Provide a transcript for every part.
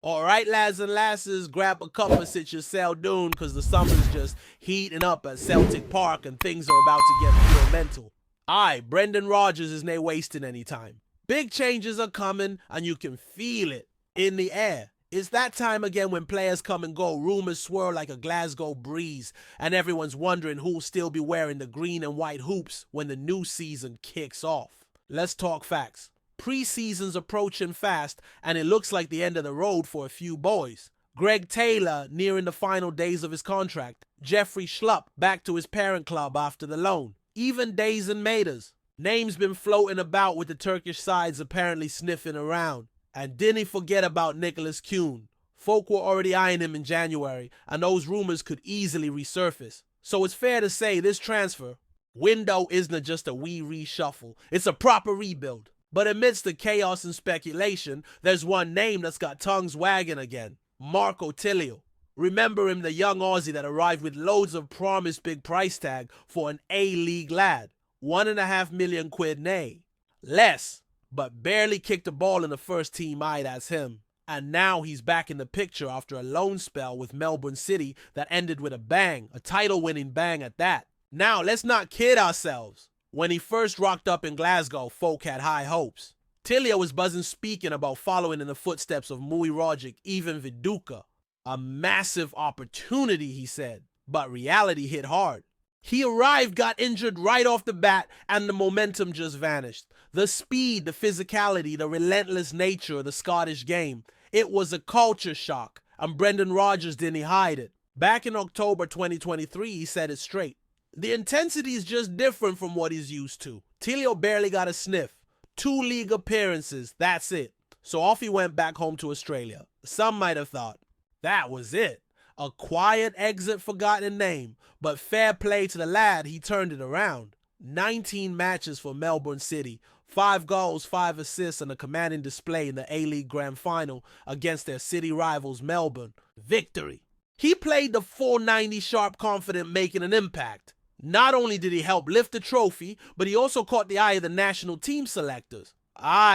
Alright, lads and lasses, grab a cup and sit your cell dune, cause the summer's just heating up at Celtic Park and things are about to get pure mental. Aye, Brendan Rodgers is nae wasting any time. Big changes are coming and you can feel it in the air. It's that time again when players come and go, rumors swirl like a Glasgow breeze, and everyone's wondering who'll still be wearing the green and white hoops when the new season kicks off. Let's talk facts. Preseason's approaching fast, and it looks like the end of the road for a few boys. Greg Taylor nearing the final days of his contract. Jeffrey Schlupp back to his parent club after the loan. Even Days and Maiders. Names been floating about with the Turkish sides apparently sniffing around. And didn't forget about Nicholas Kuhn. Folk were already eyeing him in January, and those rumors could easily resurface. So it's fair to say this transfer window isn't just a wee reshuffle, it's a proper rebuild. But amidst the chaos and speculation, there's one name that's got tongues wagging again. Marco Tillio. Remember him, the young Aussie that arrived with loads of promised big price tag for an A-League lad. £1.5 million nay. Less, but barely kicked a ball in the first team eye, that's him. And now he's back in the picture after a loan spell with Melbourne City that ended with a bang, a title-winning bang at that. Now, let's not kid ourselves. When he first rocked up in Glasgow, folk had high hopes. Tillio was buzzing speaking about following in the footsteps of Mui Rogic, even Viduka. A massive opportunity, he said, but reality hit hard. He arrived, got injured right off the bat, and the momentum just vanished. The speed, the physicality, the relentless nature of the Scottish game. It was a culture shock, and Brendan Rodgers didn't hide it. Back in October 2023, he said it straight. The intensity is just different from what he's used to. Tillio barely got a sniff. 2 league appearances, that's it. So off he went back home to Australia. Some might have thought, that was it. A quiet exit, forgotten name. But fair play to the lad, he turned it around. 19 matches for Melbourne City. 5 goals, 5 assists, and a commanding display in the A-League Grand Final against their city rivals Melbourne. Victory. He played the 490 sharp, confident, making an impact. Not only did he help lift the trophy, but he also caught the eye of the national team selectors.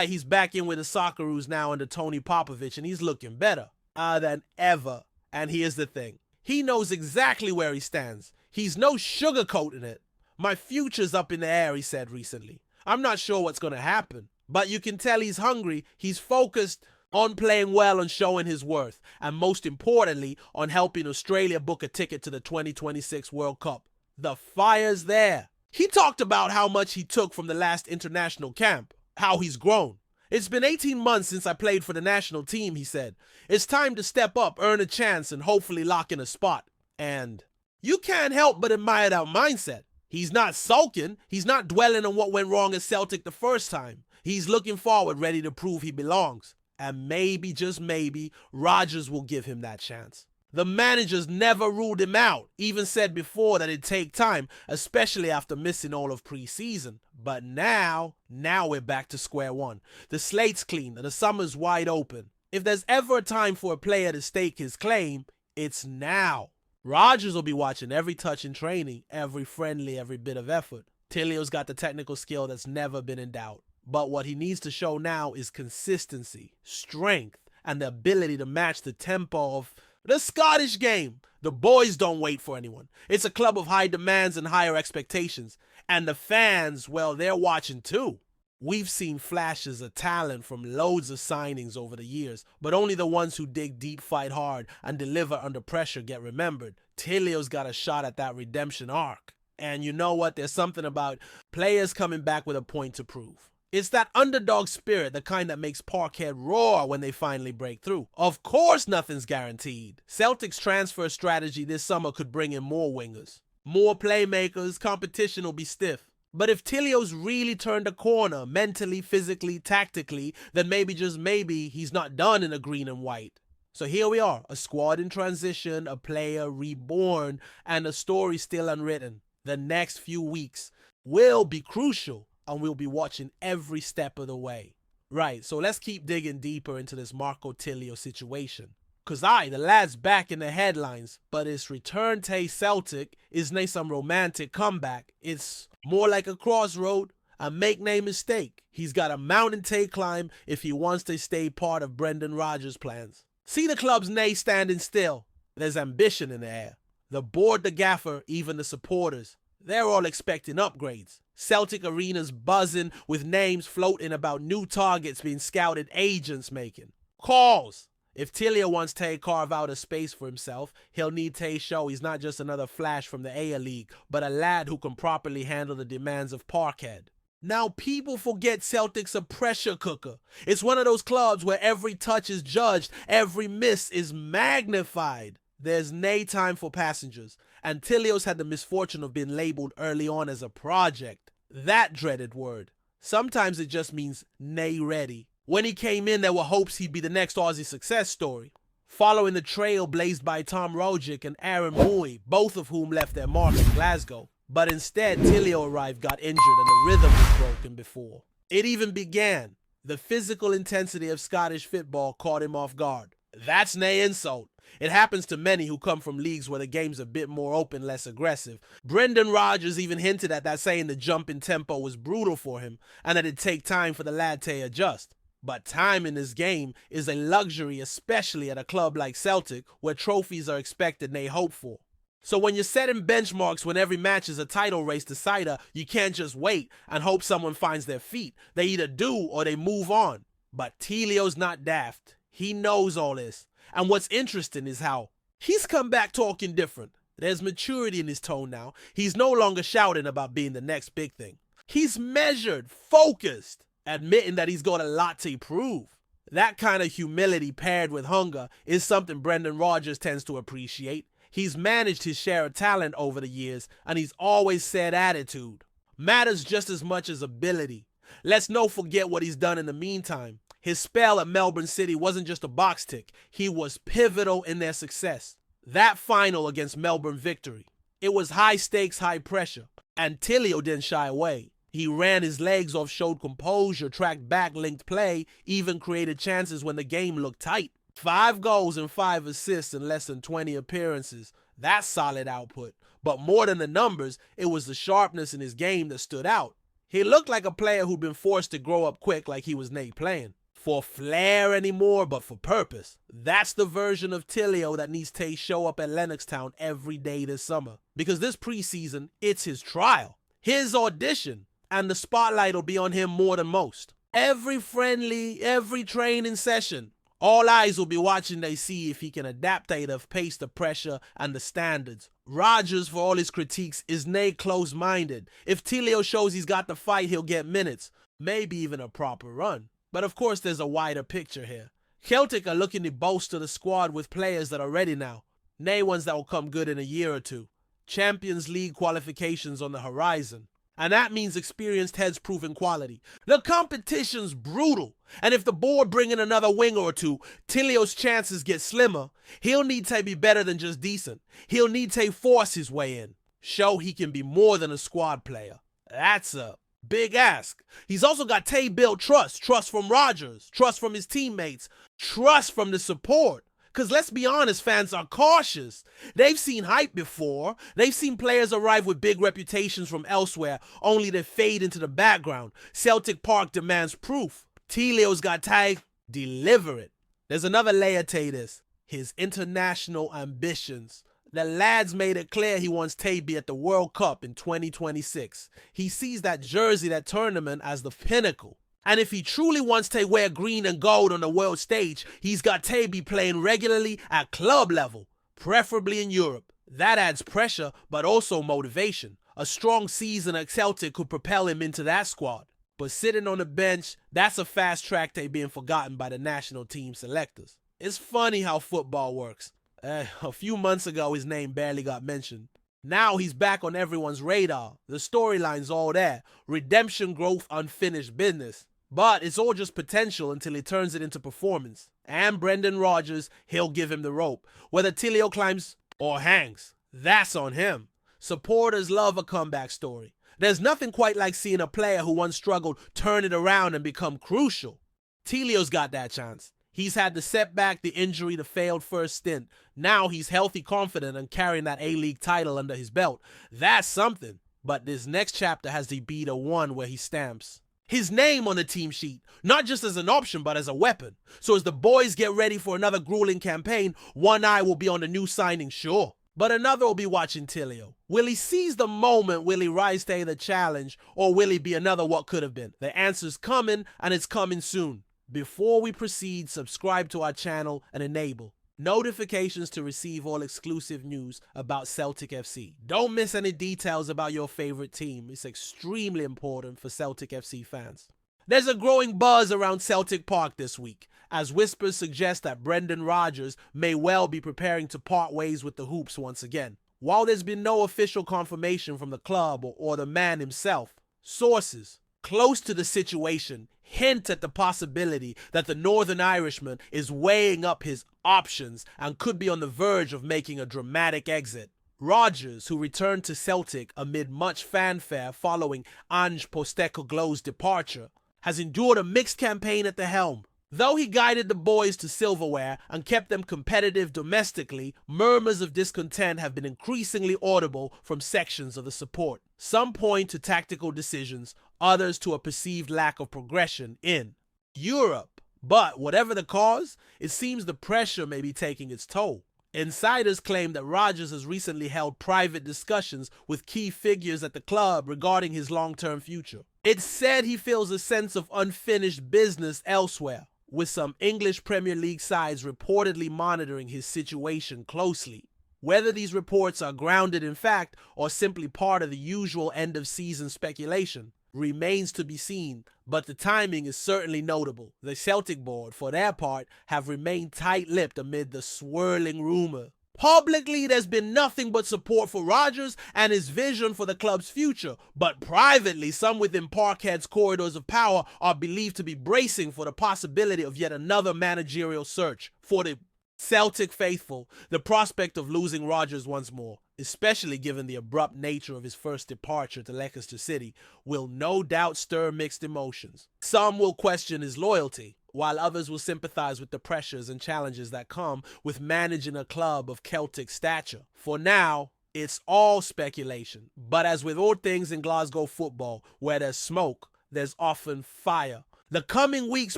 He's back in with the Socceroos now under Tony Popovich, and he's looking better than ever. And here's the thing. He knows exactly where he stands. He's no sugarcoating it. My future's up in the air, he said recently. I'm not sure what's going to happen, but you can tell he's hungry. He's focused on playing well and showing his worth, and most importantly, on helping Australia book a ticket to the 2026 World Cup. The fire's there. He talked about how much he took from the last international camp, how he's grown. It's been 18 months since I played for the national team, he said. It's time to step up, earn a chance, and hopefully lock in a spot. And you can't help but admire that mindset. He's not sulking. He's not dwelling on what went wrong at Celtic the first time. He's looking forward, ready to prove he belongs. And maybe, just maybe, Rodgers will give him that chance. The managers never ruled him out, even said before that it'd take time, especially after missing all of preseason. But now we're back to square one. The slate's clean and the summer's wide open. If there's ever a time for a player to stake his claim, it's now. Rodgers will be watching every touch in training, every friendly, every bit of effort. Tillio's got the technical skill that's never been in doubt. But what he needs to show now is consistency, strength, and the ability to match the tempo of the Scottish game. The boys don't wait for anyone. It's a club of high demands and higher expectations. And the fans, well, they're watching too. We've seen flashes of talent from loads of signings over the years, but only the ones who dig deep, fight hard, and deliver under pressure get remembered. Tillio's got a shot at that redemption arc. And you know what? There's something about players coming back with a point to prove. It's that underdog spirit, the kind that makes Parkhead roar when they finally break through. Of course nothing's guaranteed. Celtic's transfer strategy this summer could bring in more wingers, more playmakers, competition will be stiff. But if Tillio's really turned a corner, mentally, physically, tactically, then maybe, just maybe, he's not done in a green and white. So here we are, a squad in transition, a player reborn, and a story still unwritten. The next few weeks will be crucial, and we'll be watching every step of the way. Right, so let's keep digging deeper into this Marco Tillio situation. Cause the lad's back in the headlines, but his return to Celtic isn't some romantic comeback. It's more like a crossroad, a make no mistake. He's got a mountain to climb if he wants to stay part of Brendan Rodgers' plans. See the club's nay standing still. There's ambition in the air. The board, the gaffer, even the supporters, they're all expecting upgrades. Celtic arenas buzzing with names floating about new targets being scouted, agents making calls. If Tillio wants to carve out a space for himself, he'll need to show he's not just another flash from the A League, but a lad who can properly handle the demands of Parkhead. Now people forget Celtic's a pressure cooker. It's one of those clubs where every touch is judged, every miss is magnified. There's nay time for passengers, and Tillio's had the misfortune of being labeled early on as a project. That dreaded word. Sometimes it just means nay ready. When he came in, there were hopes he'd be the next Aussie success story, following the trail blazed by Tom Rodgers and Aaron Mooy, both of whom left their mark in Glasgow. But instead, Tillio arrived, got injured, and the rhythm was broken before it even began. The physical intensity of Scottish football caught him off guard. That's nay insult. It happens to many who come from leagues where the game's a bit more open, less aggressive. Brendan Rodgers even hinted at that, saying the jump in tempo was brutal for him and that it'd take time for the lad to adjust. But time in this game is a luxury, especially at a club like Celtic, where trophies are expected and they hope for. So when you're setting benchmarks when every match is a title race decider, you can't just wait and hope someone finds their feet. They either do or they move on. But Tillio's not daft. He knows all this. And what's interesting is how he's come back talking different. There's maturity in his tone now. He's no longer shouting about being the next big thing. He's measured, focused, admitting that he's got a lot to prove. That kind of humility paired with hunger is something Brendan Rodgers tends to appreciate. He's managed his share of talent over the years, and he's always said attitude matters just as much as ability. Let's not forget what he's done in the meantime. His spell at Melbourne City wasn't just a box tick. He was pivotal in their success. That final against Melbourne victory, it was high stakes, high pressure, and Tillio didn't shy away. He ran his legs off, showed composure, tracked back, linked play, even created chances when the game looked tight. 5 goals and 5 assists in less than 20 appearances. That's solid output. But more than the numbers, it was the sharpness in his game that stood out. He looked like a player who'd been forced to grow up quick, like he was Nate playing. For flair anymore, but for purpose. That's the version of Tillio that needs to show up at Lennoxtown every day this summer. Because this preseason, it's his trial, his audition, and the spotlight will be on him more than most. Every friendly, every training session, all eyes will be watching to see if he can adapt the pace, the pressure, and the standards. Rodgers, for all his critiques, is nay close-minded. If Tillio shows he's got the fight, he'll get minutes, maybe even a proper run. But of course there's a wider picture here. Celtic are looking to bolster the squad with players that are ready now. Nay ones that will come good in a year or two. Champions League qualifications on the horizon. And that means experienced heads proving quality. The competition's brutal. And if the board bring in another winger or two, Tillio's chances get slimmer. He'll need to be better than just decent. He'll need to force his way in. Show he can be more than a squad player. That's a big ask. He's also got to build trust. Trust from Rodgers. Trust from his teammates. Trust from the support. Because let's be honest, fans are cautious. They've seen hype before. They've seen players arrive with big reputations from elsewhere, only to fade into the background. Celtic Park demands proof. Tillio's got to deliver it. There's another layer to this. His international ambitions. The lad's made it clear he wants to be at the World Cup in 2026. He sees that jersey, that tournament, as the pinnacle. And if he truly wants to wear green and gold on the world stage, he's got to be playing regularly at club level, preferably in Europe. That adds pressure, but also motivation. A strong season at Celtic could propel him into that squad. But sitting on the bench, that's a fast track to being forgotten by the national team selectors. It's funny how football works. A few months ago, his name barely got mentioned. Now he's back on everyone's radar. The storyline's all there. Redemption, growth, unfinished business. But it's all just potential until he turns it into performance. And Brendan Rodgers, he'll give him the rope. Whether Tillio climbs or hangs, that's on him. Supporters love a comeback story. There's nothing quite like seeing a player who once struggled turn it around and become crucial. Tillio's got that chance. He's had the setback, the injury, the failed first stint. Now he's healthy, confident, and carrying that A-League title under his belt. That's something. But this next chapter has to be the one where he stamps his name on the team sheet, not just as an option, but as a weapon. So as the boys get ready for another grueling campaign, one eye will be on the new signing, sure, but another will be watching Tillio. Will he seize the moment? Will he rise to the challenge? Or will he be another what could have been? The answer's coming, and it's coming soon. Before we proceed, subscribe to our channel and enable notifications to receive all exclusive news about Celtic FC. Don't miss any details about your favorite team. It's extremely important for Celtic FC fans. There's a growing buzz around Celtic Park this week, as whispers suggest that Brendan Rodgers may well be preparing to part ways with the Hoops once again. While there's been no official confirmation from the club or the man himself, sources close to the situation hint at the possibility that the Northern Irishman is weighing up his options and could be on the verge of making a dramatic exit. Rodgers, who returned to Celtic amid much fanfare following Ange Postecoglou's departure, has endured a mixed campaign at the helm. Though he guided the boys to silverware and kept them competitive domestically, murmurs of discontent have been increasingly audible from sections of the support. Some point to tactical decisions, others to a perceived lack of progression in Europe. But whatever the cause, it seems the pressure may be taking its toll. Insiders claim that Rodgers has recently held private discussions with key figures at the club regarding his long-term future. It's said he feels a sense of unfinished business elsewhere, with some English Premier League sides reportedly monitoring his situation closely. Whether these reports are grounded in fact or simply part of the usual end-of-season speculation remains to be seen, but the timing is certainly notable. The Celtic board, for their part, have remained tight-lipped amid the swirling rumor. Publicly, there's been nothing but support for Rodgers and his vision for the club's future, but privately, some within Parkhead's corridors of power are believed to be bracing for the possibility of yet another managerial search. For the Celtic faithful, the prospect of losing Rodgers once more, especially given the abrupt nature of his first departure to Leicester City, will no doubt stir mixed emotions. Some will question his loyalty, while others will sympathize with the pressures and challenges that come with managing a club of Celtic stature. For now, it's all speculation, but as with all things in Glasgow football, where there's smoke, there's often fire. The coming weeks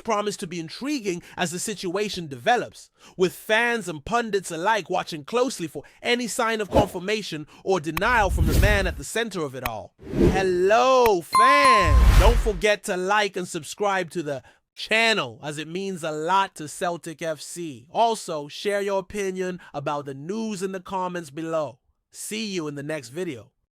promise to be intriguing as the situation develops, with fans and pundits alike watching closely for any sign of confirmation or denial from the man at the center of it all. Hello, fans! Don't forget to like and subscribe to the channel, as it means a lot to Celtic FC. Also, share your opinion about the news in the comments below. See you in the next video.